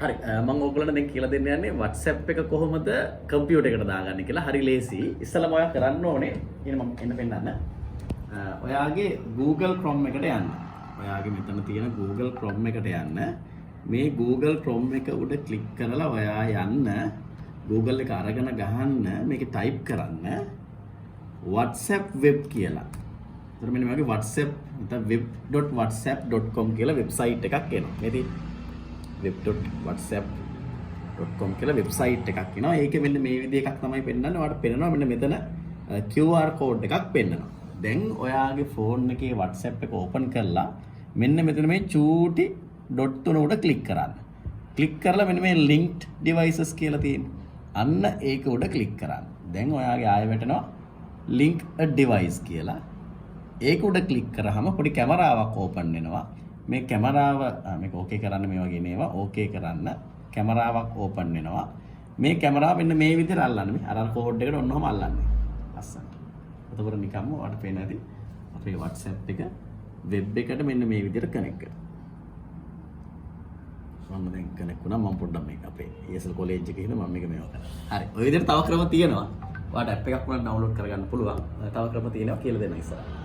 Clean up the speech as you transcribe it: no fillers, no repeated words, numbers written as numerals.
හරි මම ඕගොල්ලන්ට දැන් කියලා දෙන්න යන්නේ WhatsApp එක කොහොමද කම්පියුටර් එකට දාගන්නේ කියලා. හරි ලේසි. ඉස්සෙල්ලාම ඔයා කරන්න ඕනේ. ඉතින් මම එන්න පෙන්නන්න. ඔයාගේ Google Chrome එකට යන්න. ඔයාගේ මෙතන තියෙන Google Chrome එකට යන්න. මේ Google Chrome එක උඩ ක්ලික් කරලා ඔයා යන්න Google එක අරගෙන ගහන්න මේකේ ටයිප් කරන්න WhatsApp web කියලා. එතන මෙන්න මේකේ WhatsApp නැත්නම් web.whatsapp.com කියලා වෙබ්සයිට් එකක් එනවා. මේක web.whatsapp.com කියලා වෙබ්සයිට් එකක් එනවා. ඒකේ මෙන්න මේ විදිහ එකක් තමයි පෙන්නන්නේ. ඔයාලට පෙන්නනවා මෙන්න මෙතන QR code එකක් පෙන්නනවා. දැන් ඔයාගේ ෆෝන් එකේ WhatsApp එක ඕපන් කරලා මෙන්න මෙතන මේ චූටි ඩොට් තුන උඩ ක්ලික් කරන්න. ක්ලික් කරලා මෙන්න මේ linked devices කියලා තියෙනවා. අන්න ඒක උඩ ක්ලික් කරන්න. දැන් ඔයාගේ ආයෙ වැටෙනවා link a device කියලා. ඒක උඩ ක්ලික් කරාම පොඩි කැමරාවක් ඕපන් වෙනවා. මේ කැමරාව මේක ඕකේ කරන්න මේ වගේ නේවා ඕකේ කරන්න කැමරාවක් ඕපන් වෙනවා. මේ කැමරාව මෙන්න මේ විදිහට අල්ලන්න. මේ අර කෝඩ් එකට ඔන්නෝම අල්ලන්නේ. අස්සන්න. එතකොට නිකම්ම ඔයාලට පේන ඇති අපේ WhatsApp එක වෙබ් එකට මෙන්න මේ විදිහට කනෙක්ට් කරනවා. මම දැන් කනෙක්ට් වුණා. මම පොඩ්ඩක් මේක අපේ ESL කොලෙජ් එකේ ඉන්න මම මේක මේවා කරා. හරි. ඔය විදිහට තව ක්‍රම තියෙනවා. ඔයාලට ඇප් එකක් වුණා ඩවුන්ලෝඩ් කරගන්න පුළුවන්. තව ක්‍රම තියෙනවා කියලා දෙන්න ඉස්සරහ.